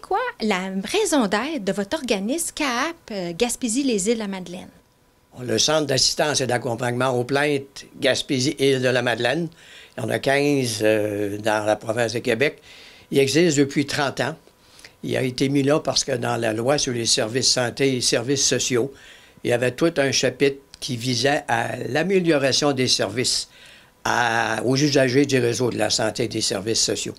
quoi la raison d'être de votre organisme CAAP Gaspésie-les-Îles-de-la-Madeleine? Le Centre d'assistance et d'accompagnement aux plaintes Gaspésie-Îles-de-la-Madeleine, il y en a 15 dans la province de Québec. Il existe depuis 30 ans. Il a été mis là parce que dans la loi sur les services santé et services sociaux, il y avait tout un chapitre qui visait à l'amélioration des services aux usagers du réseau de la santé et des services sociaux.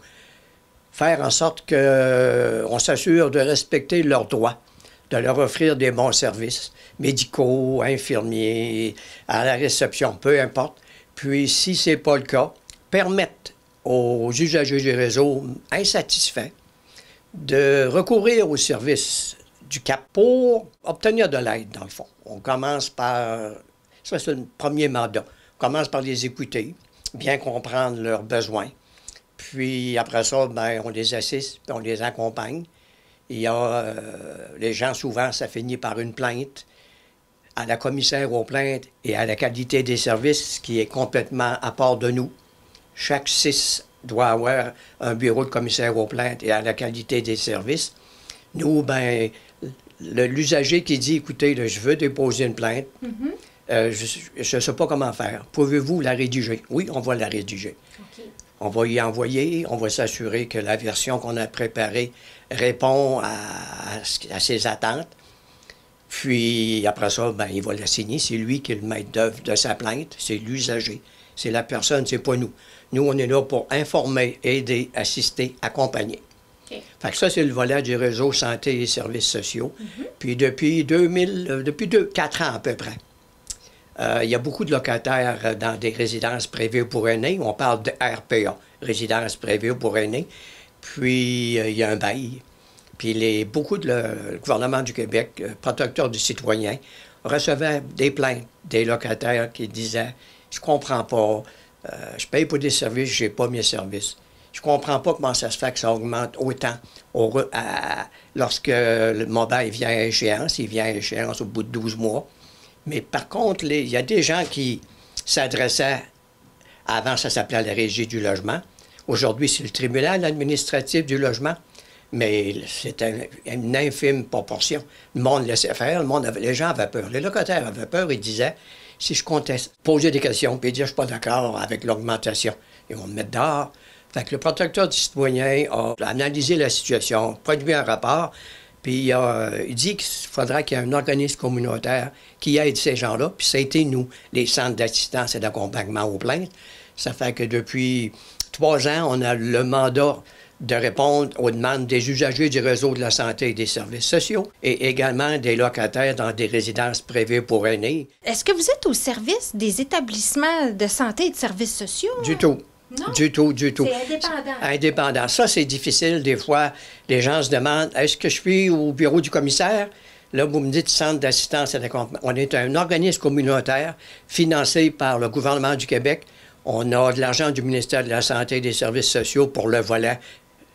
Faire en sorte qu'on s'assure de respecter leurs droits, de leur offrir des bons services médicaux, infirmiers, à la réception, peu importe. Puis, si ce n'est pas le cas, permettre aux usagers du réseau insatisfaits de recourir aux services du CAP pour obtenir de l'aide, dans le fond. On commence par... Ça, c'est le premier mandat. On commence par les écouter, bien comprendre leurs besoins. Puis, après ça, bien, on les assiste, puis on les accompagne. Il y a... les gens, souvent, ça finit par une plainte à la commissaire aux plaintes et à la qualité des services, qui est complètement à part de nous. Chaque 6 doit avoir un bureau de commissaire aux plaintes et à la qualité des services. Nous, bien, l'usager qui dit, écoutez, là, je veux déposer une plainte, je ne sais pas comment faire. Pouvez-vous la rédiger? Oui, on va la rédiger. Okay. On va y envoyer, on va s'assurer que la version qu'on a préparée répond à ses attentes. Puis, après ça, bien, il va la signer. C'est lui qui est le maître d'œuvre de sa plainte. C'est l'usager. C'est la personne, c'est pas nous. Nous, on est là pour informer, aider, assister, accompagner. Okay. Fait que ça, c'est le volet du réseau santé et services sociaux. Puis, depuis 4 ans à peu près, il y a beaucoup de locataires dans des résidences privées pour aînés. On parle de RPA, résidences privées pour aînés. Puis, il y a un bail. Puis beaucoup de le gouvernement du Québec, protecteur du citoyen, recevait des plaintes des locataires qui disaient « Je comprends pas, je paye pour des services, je n'ai pas mes services. Je comprends pas comment ça se fait que ça augmente autant lorsque mon bail vient à échéance. Il vient à échéance au bout de 12 mois. Mais par contre, il y a des gens qui s'adressaient, avant ça s'appelait la Régie du logement. Aujourd'hui, c'est le tribunal administratif du logement. Mais c'était une infime proportion. Le monde laissait faire, les gens avaient peur. Les locataires avaient peur, ils disaient, si je comptais poser des questions, puis dire, je ne suis pas d'accord avec l'augmentation, ils vont me mettre dehors. Fait que le protecteur du citoyen a analysé la situation, produit un rapport, puis il dit qu'il faudra qu'il y ait un organisme communautaire qui aide ces gens-là, puis ça a été nous, les centres d'assistance et d'accompagnement aux plaintes. Ça fait que depuis 3 ans, on a le mandat de répondre aux demandes des usagers du réseau de la santé et des services sociaux et également des locataires dans des résidences privées pour aînés. Est-ce que vous êtes au service des établissements de santé et de services sociaux? Du tout. Non? Du tout. C'est indépendant. Indépendant. Ça, c'est difficile. Des fois, les gens se demandent, est-ce que je suis au bureau du commissaire? Là, vous me dites Centre d'assistance et d'accompagnement. On est un organisme communautaire financé par le gouvernement du Québec. On a de l'argent du ministère de la Santé et des Services sociaux pour le volet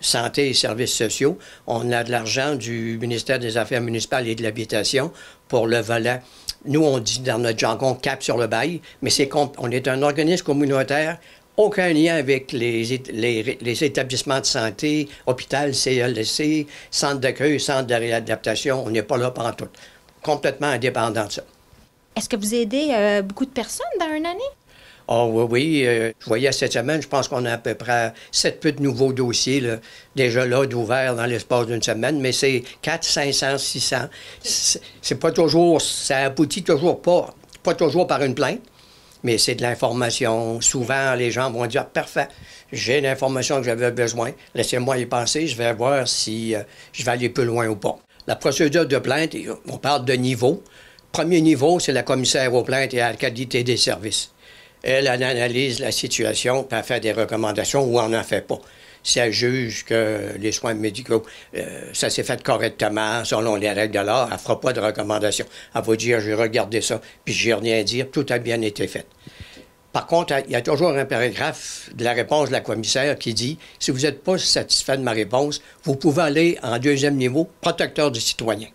santé et services sociaux. On a de l'argent du ministère des Affaires municipales et de l'Habitation pour le volet. Nous, on dit dans notre jargon cap sur le bail, mais on est un organisme communautaire, aucun lien avec les établissements de santé, hôpital, CLSC, centre d'accueil, centre de réadaptation. On n'est pas là pendant tout. Complètement indépendant de ça. Est-ce que vous aidez beaucoup de personnes dans une année? Oh oui. Je voyais cette semaine, je pense qu'on a à peu près 7 de nouveaux dossiers là, déjà là d'ouverts dans l'espace d'une semaine, mais c'est 400, 500, 600. C'est pas toujours, ça aboutit toujours pas toujours par une plainte, mais c'est de l'information. Souvent, les gens vont dire, parfait, j'ai l'information que j'avais besoin, laissez-moi y penser, je vais voir si je vais aller plus loin ou pas. La procédure de plainte, on parle de niveau. Premier niveau, c'est la commissaire aux plaintes et à la qualité des services. Elle analyse la situation, puis elle fait des recommandations ou on n'en fait pas. Si elle juge que les soins médicaux, ça s'est fait correctement, selon les règles de l'art, elle ne fera pas de recommandations. Elle va dire, j'ai regardé ça, puis j'ai rien à dire, tout a bien été fait. Par contre, il y a toujours un paragraphe de la réponse de la commissaire qui dit, si vous n'êtes pas satisfait de ma réponse, vous pouvez aller en 2e niveau, protecteur du citoyen.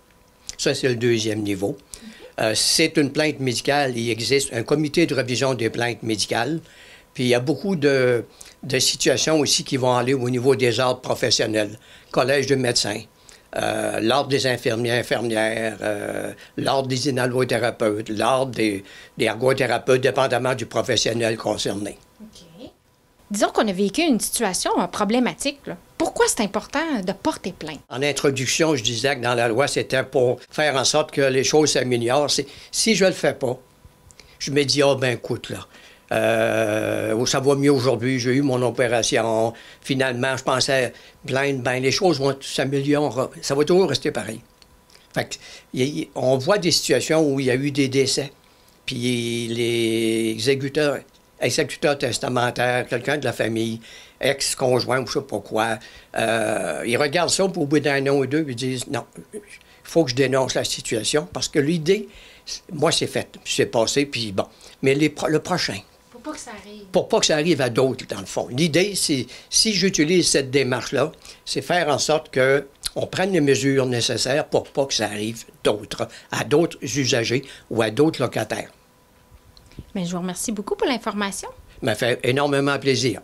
Ça, c'est le 2e niveau. C'est une plainte médicale. Il existe un comité de révision des plaintes médicales. Puis il y a beaucoup de situations aussi qui vont aller au niveau des ordres professionnels. Collège de médecins, l'Ordre des infirmières, infirmières, l'Ordre des inhalothérapeutes, l'Ordre des ergothérapeutes, dépendamment du professionnel concerné. OK. Disons qu'on a vécu une situation problématique, là. Pourquoi c'est important de porter plainte? En introduction, je disais que dans la loi, c'était pour faire en sorte que les choses s'améliorent. Si je ne le fais pas, je me dis, ah ben écoute, là, ça va mieux aujourd'hui, j'ai eu mon opération, finalement, je pensais plaindre, ben les choses vont s'améliorer, ça va toujours rester pareil. Fait que, on voit des situations où il y a eu des décès, puis les exécuteurs testamentaires, quelqu'un de la famille, ex-conjoint ou je ne sais pas quoi, ils regardent ça, puis au bout d'un an ou deux, ils disent, non, il faut que je dénonce la situation, parce que l'idée, moi, c'est fait, c'est passé, puis bon. Mais le prochain. Pour pas que ça arrive. Pour pas que ça arrive à d'autres, dans le fond. L'idée, c'est, si j'utilise cette démarche-là, c'est faire en sorte qu'on prenne les mesures nécessaires pour pas que ça arrive à d'autres usagers ou à d'autres locataires. Bien, je vous remercie beaucoup pour l'information. Ça m'a fait énormément plaisir.